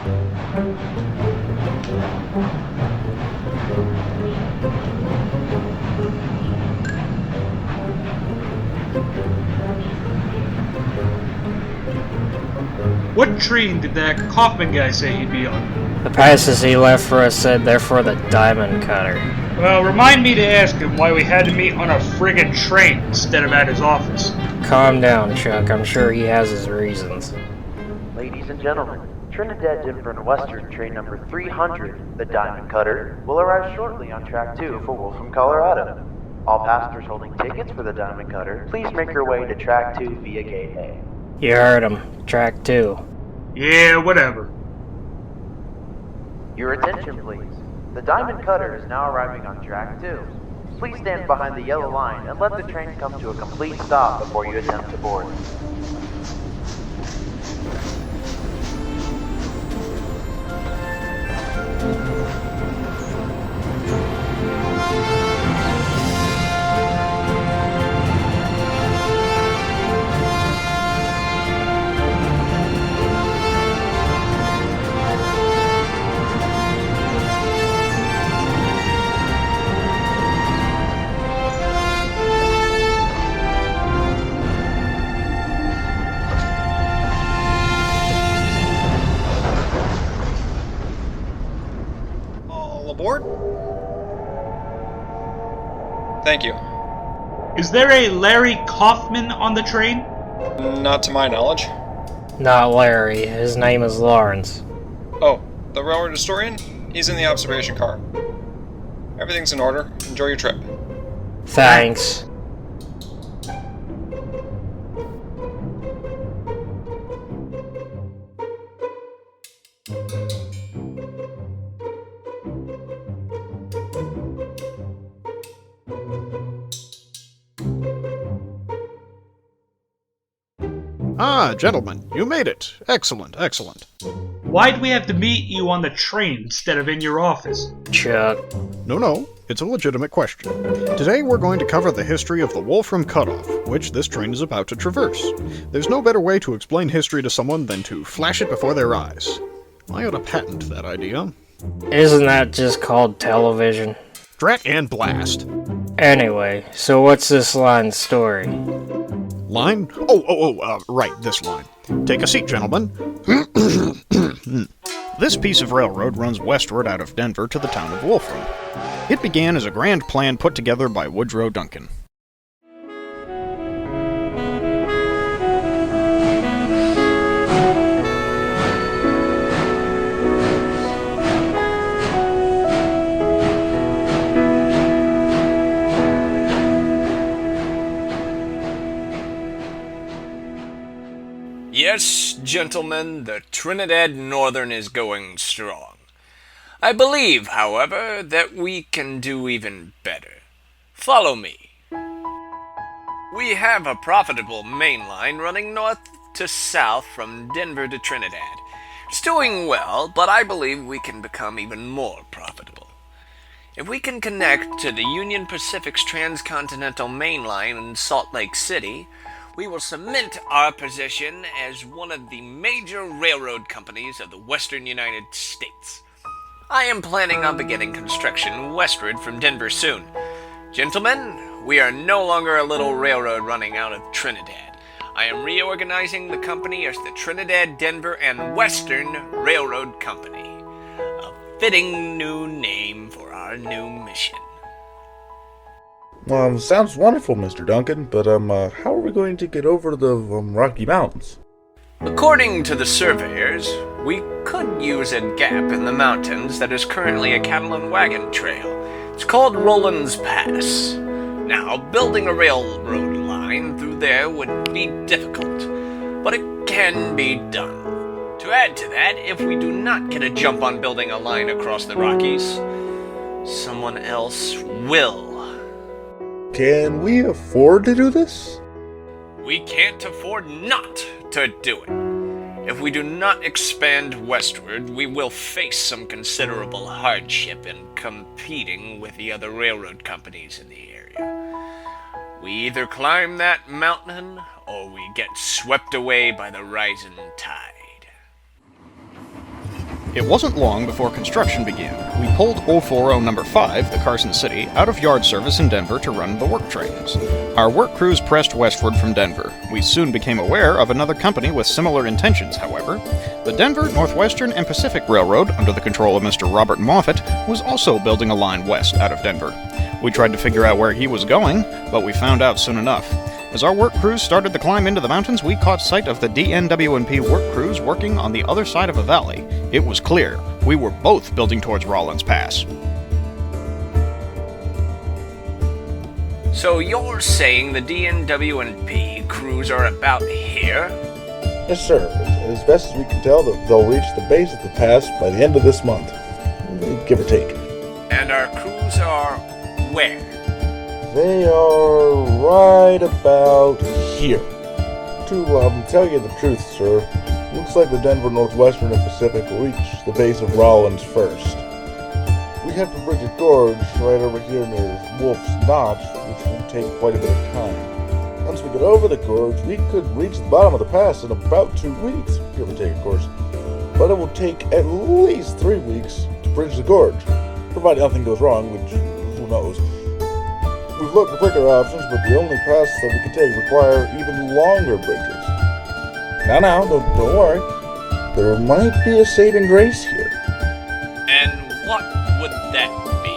What train did that Kaufmann guy say he'd be on? The passes he left for us said they're for the diamond cutter. Well, remind me to ask him why we had to meet on a friggin' train instead of at his office. Calm down, Chuck. I'm sure he has his reasons. Ladies and gentlemen, Trinidad, Denver, and Western train number 300, the Diamond Cutter, will arrive shortly on track 2 for Wolfram, Colorado. All passengers holding tickets for the Diamond Cutter, please make your way to track 2 via gate A. You heard him. Track 2. Yeah, whatever. Your attention, please. The Diamond Cutter is now arriving on track 2. Please stand behind the yellow line and let the train come to a complete stop before you attempt to board. Aboard? Thank you. Is there a Larry Kaufman on the train? Not to my knowledge. Not Larry. His name is Lawrence. Oh, the railroad historian? He's in the observation car. Everything's in order. Enjoy your trip. Thanks. Ah, gentlemen, you made it. Excellent, excellent. Why'd we have to meet you on the train instead of in your office? Chuck. No, it's a legitimate question. Today we're going to cover the history of the Wolfram Cutoff, which this train is about to traverse. There's no better way to explain history to someone than to flash it before their eyes. I ought to patent that idea. Isn't that just called television? Drat and blast. Anyway, so what's this line's story? Line? Right, this line. Take a seat, gentlemen. This piece of railroad runs westward out of Denver to the town of Wolfram. It began as a grand plan put together by Woodrow Duncan. Yes, gentlemen, the Trinidad Northern is going strong. I believe, however, that we can do even better. Follow me. We have a profitable main line running north to south from Denver to Trinidad. It's doing well, but I believe we can become even more profitable. If we can connect to the Union Pacific's transcontinental main line in Salt Lake City, we will cement our position as one of the major railroad companies of the western United States. I am planning on beginning construction westward from Denver soon. Gentlemen, we are no longer a little railroad running out of Trinidad. I am reorganizing the company as the Trinidad, Denver, and Western Railroad Company. A fitting new name for our new mission. Sounds wonderful, Mr. Duncan, but, how are we going to get over the, Rocky Mountains? According to the surveyors, we could use a gap in the mountains that is currently a cattle and wagon trail. It's called Roland's Pass. Now, building a railroad line through there would be difficult, but it can be done. To add to that, if we do not get a jump on building a line across the Rockies, someone else will. Can we afford to do this? We can't afford not to do it. If we do not expand westward, we will face some considerable hardship in competing with the other railroad companies in the area. We either climb that mountain, or we get swept away by the rising tide. It wasn't long before construction began. We pulled 040 number 5, the Carson City, out of yard service in Denver to run the work trains. Our work crews pressed westward from Denver. We soon became aware of another company with similar intentions, however. The Denver, Northwestern, and Pacific Railroad, under the control of Mr. Robert Moffett, was also building a line west out of Denver. We tried to figure out where he was going, but we found out soon enough. As our work crews started to climb into the mountains, we caught sight of the DNW&P work crews working on the other side of a valley. It was clear. We were both building towards Rawlins Pass. So you're saying the DNW&P crews are about here? Yes, sir. As best as we can tell, they'll reach the base of the pass by the end of this month. Give or take. And our crews are where? They are right about here. To tell you the truth, sir, looks like the Denver, Northwestern, and Pacific will reach the base of Rawlins first. We have to bridge a gorge right over here near Wolf's Notch, which will take quite a bit of time. Once we get over the gorge, we could reach the bottom of the pass in about 2 weeks, give or take, of course. But it will take at least 3 weeks to bridge the gorge, provided nothing goes wrong, which who knows. We've looked for quicker options, but the only passes that we can take require even longer bridges. Now, don't worry. There might be a saving grace here. And what would that be?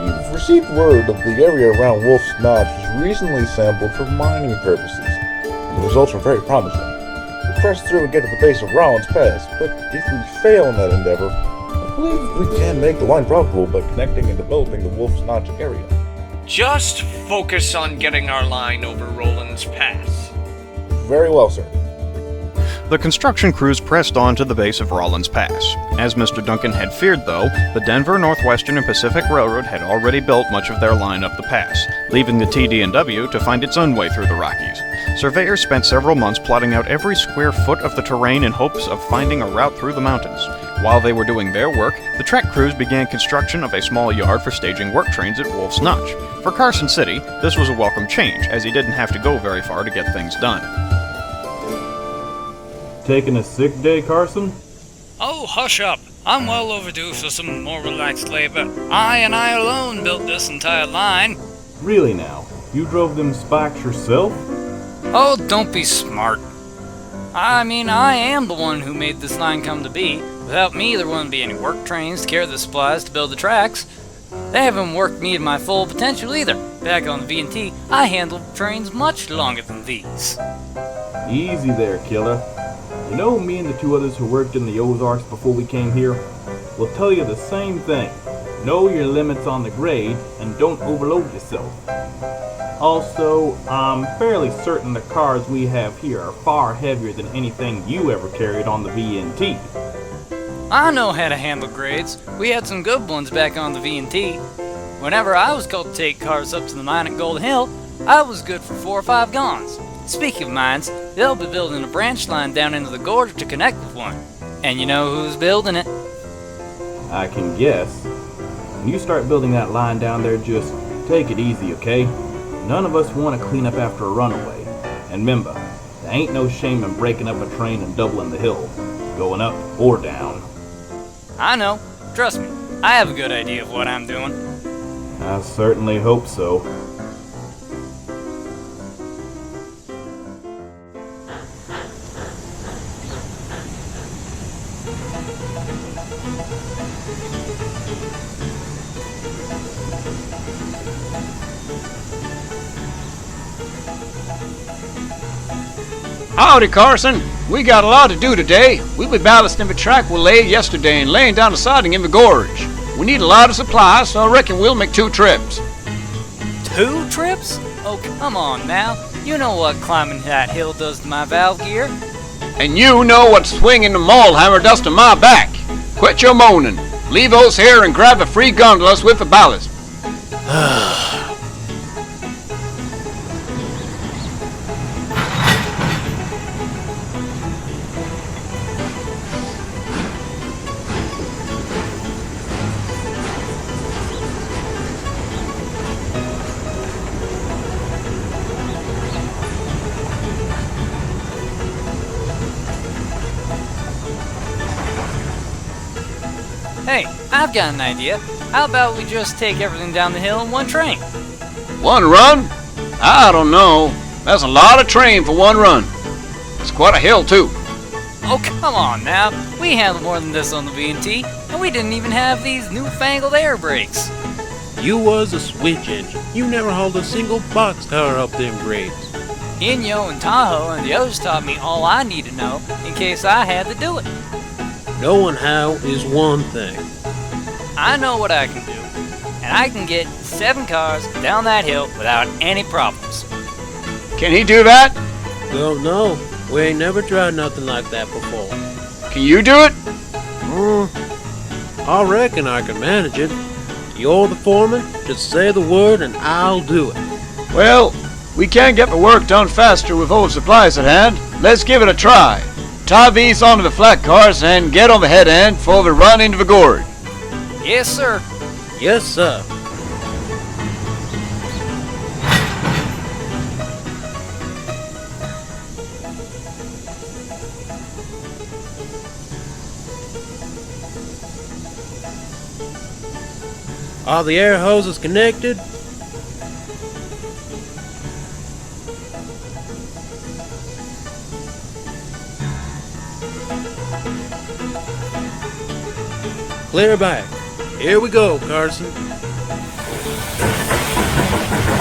We've received word that the area around Wolf's Notch was recently sampled for mining purposes, and the results were very promising. We pressed through and get to the base of Rawlins Pass, but if we fail in that endeavor, I believe we can make the line profitable by connecting and developing the Wolf's Notch area. Just focus on getting our line over Rawlins Pass. Very well, sir. The construction crews pressed on to the base of Rawlins Pass. As Mr. Duncan had feared, though, the Denver, Northwestern, and Pacific Railroad had already built much of their line up the pass, leaving the TD&W to find its own way through the Rockies. Surveyors spent several months plotting out every square foot of the terrain in hopes of finding a route through the mountains. While they were doing their work, the track crews began construction of a small yard for staging work trains at Wolf's Notch. For Carson City, this was a welcome change, as he didn't have to go very far to get things done. Taking a sick day, Carson? Oh, hush up. I'm well overdue for some more relaxed labor. I alone built this entire line. Really now? You drove them spikes yourself? Oh, don't be smart. I am the one who made this line come to be. Without me, there wouldn't be any work trains to carry the supplies to build the tracks. They haven't worked me to my full potential either. Back on the V&T, I handled trains much longer than these. Easy there, killer. You know, me and the two others who worked in the Ozarks before we came here will tell you the same thing. Know your limits on the grade and don't overload yourself. Also, I'm fairly certain the cars we have here are far heavier than anything you ever carried on the V&T. I know how to handle grades. We had some good ones back on the V&T. Whenever I was called to take cars up to the mine at Gold Hill, I was good for 4 or 5 gons. Speaking of mines, they'll be building a branch line down into the gorge to connect with one. And you know who's building it? I can guess. When you start building that line down there, just take it easy, okay? None of us want to clean up after a runaway. And remember, there ain't no shame in breaking up a train and doubling the hill, going up or down. I know. Trust me, I have a good idea of what I'm doing. I certainly hope so. Howdy, Carson. We got a lot to do today. We'll be ballasting the track we laid yesterday and laying down the siding in the gorge. We need a lot of supplies, so I reckon we'll make 2 trips. 2 trips? Oh, come on now. You know what climbing that hill does to my valve gear. And you know what swinging the maul hammer does to my back. Quit your moaning. Leave those here and grab the free gondolas with the ballast. Hey, I've got an idea. How about we just take everything down the hill in one train? One run? I don't know. That's a lot of train for one run. It's quite a hill, too. Oh, come on now. We handled more than this on the V&T, and we didn't even have these newfangled air brakes. You was a switch engine. You never hauled a single boxcar up them grades. Inyo and Tahoe and the others taught me all I need to know in case I had to do it. Knowing how is one thing. I know what I can do, and I can get 7 cars down that hill without any problems. Can he do that? Don't know. We ain't never tried nothing like that before. Can you do it? I reckon I can manage it. You're the foreman, just say the word and I'll do it. Well, we can get the work done faster with old supplies at hand. Let's give it a try. Tie these onto the flat cars and get on the head end before we run into the gorge. Yes, sir. Yes, sir. Are the air hoses connected? Clear back. Here we go, Carson.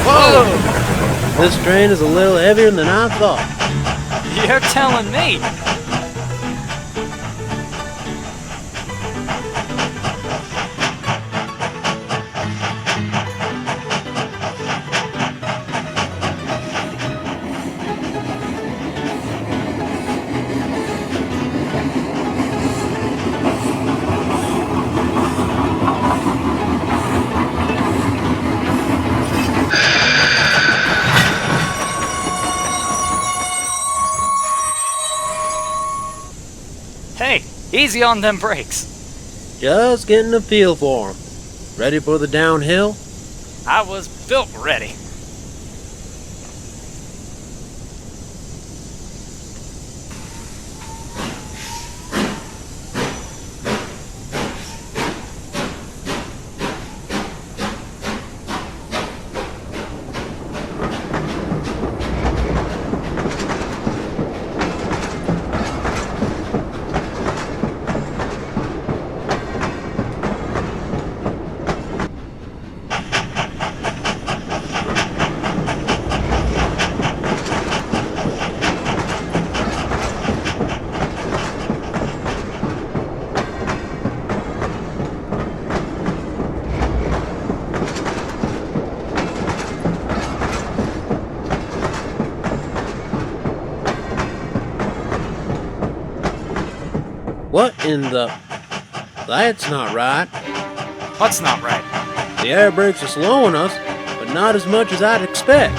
Whoa! This train is a little heavier than I thought. You're telling me. Hey, easy on them brakes. Just getting a feel for 'em. Ready for the downhill? I was built ready. What in the... That's not right. What's not right? The air brakes are slowing us, but not as much as I'd expect.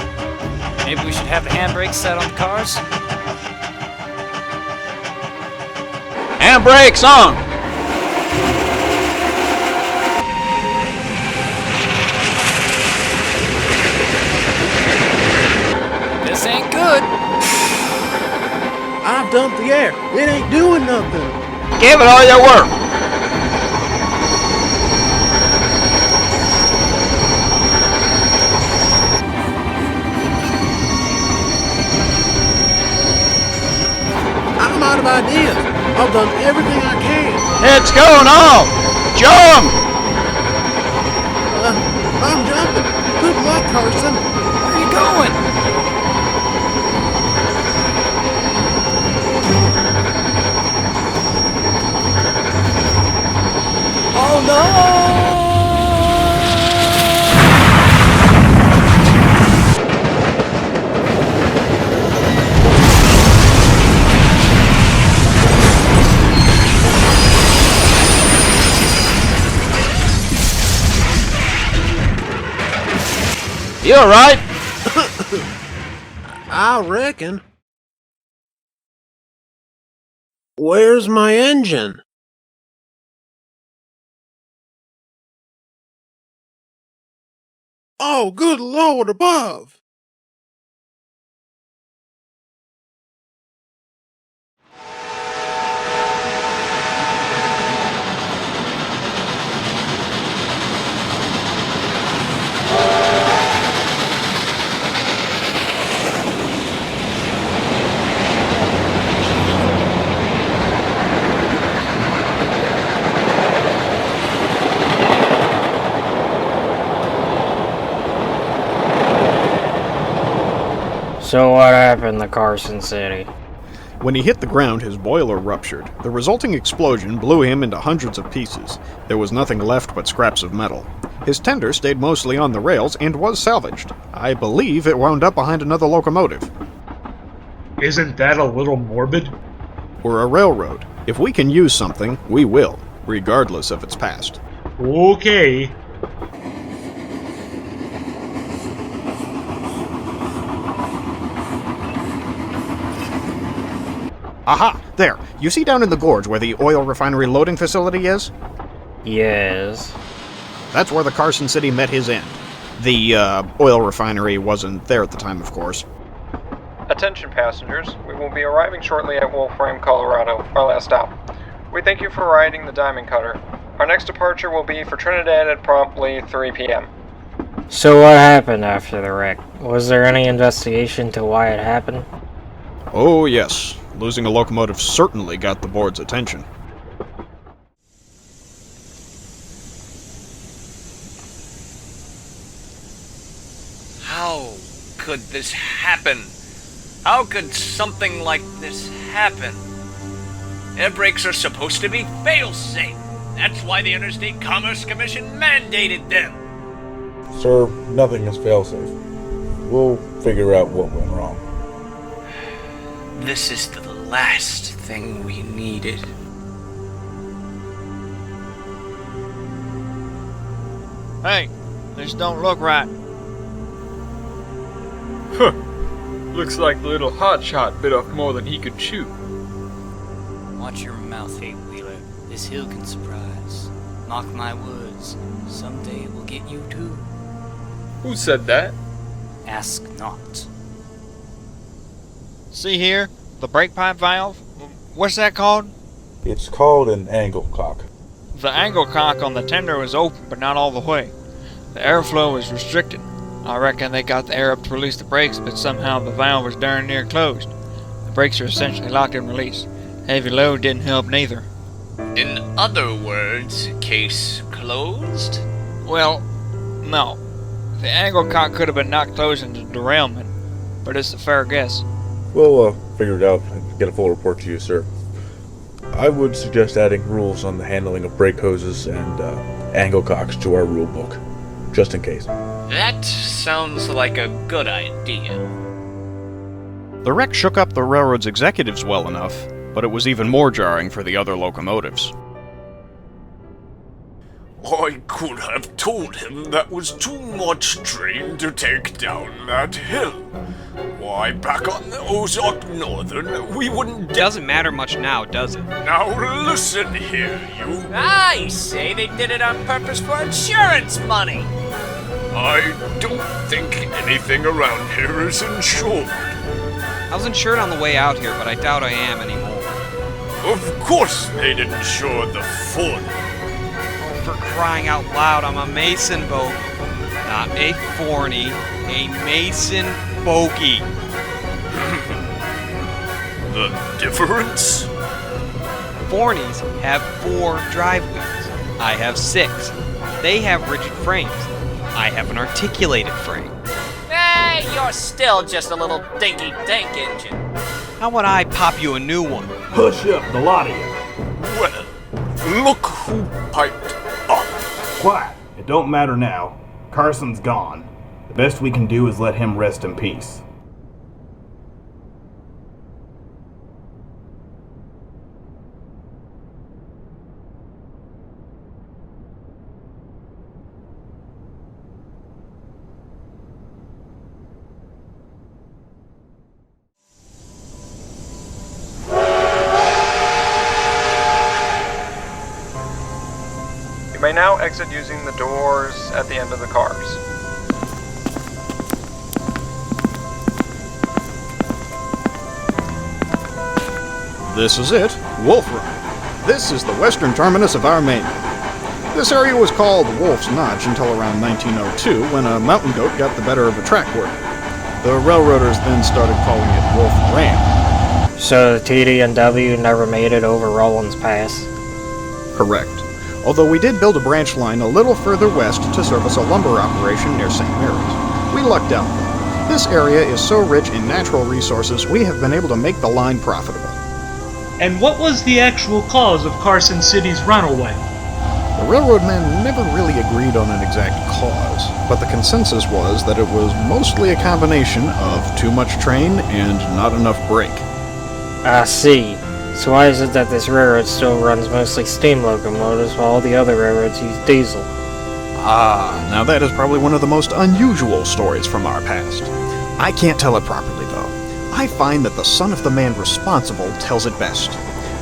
Maybe we should have the handbrakes set on the cars? Handbrakes on! This ain't good. I've dumped the air. It ain't doing nothing. Give it all your work. I'm out of ideas. I've done everything I can. It's going off! Jump! I'm jumping. Good luck, Carson. Where are you going? Oh no! You alright? I reckon. Where's my engine? Oh, good Lord above! So what happened to Carson City? When he hit the ground, his boiler ruptured. The resulting explosion blew him into hundreds of pieces. There was nothing left but scraps of metal. His tender stayed mostly on the rails and was salvaged. I believe it wound up behind another locomotive. Isn't that a little morbid? We're a railroad. If we can use something, we will, regardless of its past. Okay. Aha! There! You see down in the gorge where the oil refinery loading facility is? Yes. That's where the Carson City met his end. The oil refinery wasn't there at the time, of course. Attention passengers, we will be arriving shortly at Wolfram, Colorado, our last stop. We thank you for riding the Diamond Cutter. Our next departure will be for Trinidad at promptly 3 p.m. So what happened after the wreck? Was there any investigation to why it happened? Oh yes, losing a locomotive certainly got the board's attention. How could this happen? How could something like this happen? Air brakes are supposed to be fail-safe. That's why the Interstate Commerce Commission mandated them. Sir, nothing is failsafe. We'll figure out what went wrong. This is the last thing we needed. Hey, this don't look right. Huh. Looks like the little hotshot bit off more than he could chew. Watch your mouth, eight-wheeler. This hill can surprise. Mark my words, someday it will get you too. Who said that? Ask not. See here, the brake pipe valve? What's that called? It's called an angle cock. The angle cock on the tender was open, but not all the way. The airflow was restricted. I reckon they got the air up to release the brakes, but somehow the valve was darn near closed. The brakes are essentially locked in release. Heavy load didn't help neither. In other words, case closed? Well, no. The angle cock could have been knocked closed into derailment, but it's a fair guess. We'll figure it out and get a full report to you, sir. I would suggest adding rules on the handling of brake hoses and angle cocks to our rule book, just in case. That sounds like a good idea. The wreck shook up the railroad's executives well enough, but it was even more jarring for the other locomotives. I could have told him that was too much train to take down that hill. Why, back on the Ozark Northern, we wouldn't... Doesn't matter much now, does it? Now listen here, you... I say they did it on purpose for insurance money. I don't think anything around here is insured. I was insured on the way out here, but I doubt I am anymore. Of course they'd insure the Ford. Oh, for crying out loud, I'm a Mason bogie. Not a Forney, a Mason bogie. The difference? Forneys have 4 drive wheels. I have 6. They have rigid frames. I have an articulated frame. You're still just a little dinky-dink engine. How would I pop you a new one? Hush up, the lot of you. Well, look who piped up. Quiet. It don't matter now. Carson's gone. The best we can do is let him rest in peace. You may now exit using the doors at the end of the cars. This is it, Wolfram. This is the western terminus of our main line. This area was called Wolf's Notch until around 1902, when a mountain goat got the better of a track worker. The railroaders then started calling it Wolf Ram. So the TD&W never made it over Rollins Pass? Correct. Although we did build a branch line a little further west to service a lumber operation near St. Mary's. We lucked out. This area is so rich in natural resources, we have been able to make the line profitable. And what was the actual cause of Carson City's runaway? The railroad men never really agreed on an exact cause, but the consensus was that it was mostly a combination of too much train and not enough brake. I see. So why is it that this railroad still runs mostly steam locomotives while all the other railroads use diesel? Ah, now that is probably one of the most unusual stories from our past. I can't tell it properly, though. I find that the son of the man responsible tells it best.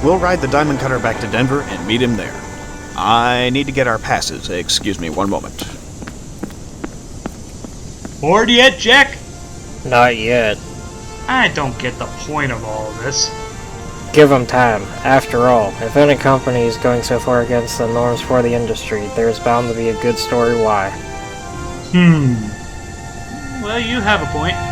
We'll ride the diamond cutter back to Denver and meet him there. I need to get our passes. Excuse me one moment. Bored yet, Jack? Not yet. I don't get the point of all of this. Give them time. After all, if any company is going so far against the norms for the industry, there's bound to be a good story why. Well, you have a point.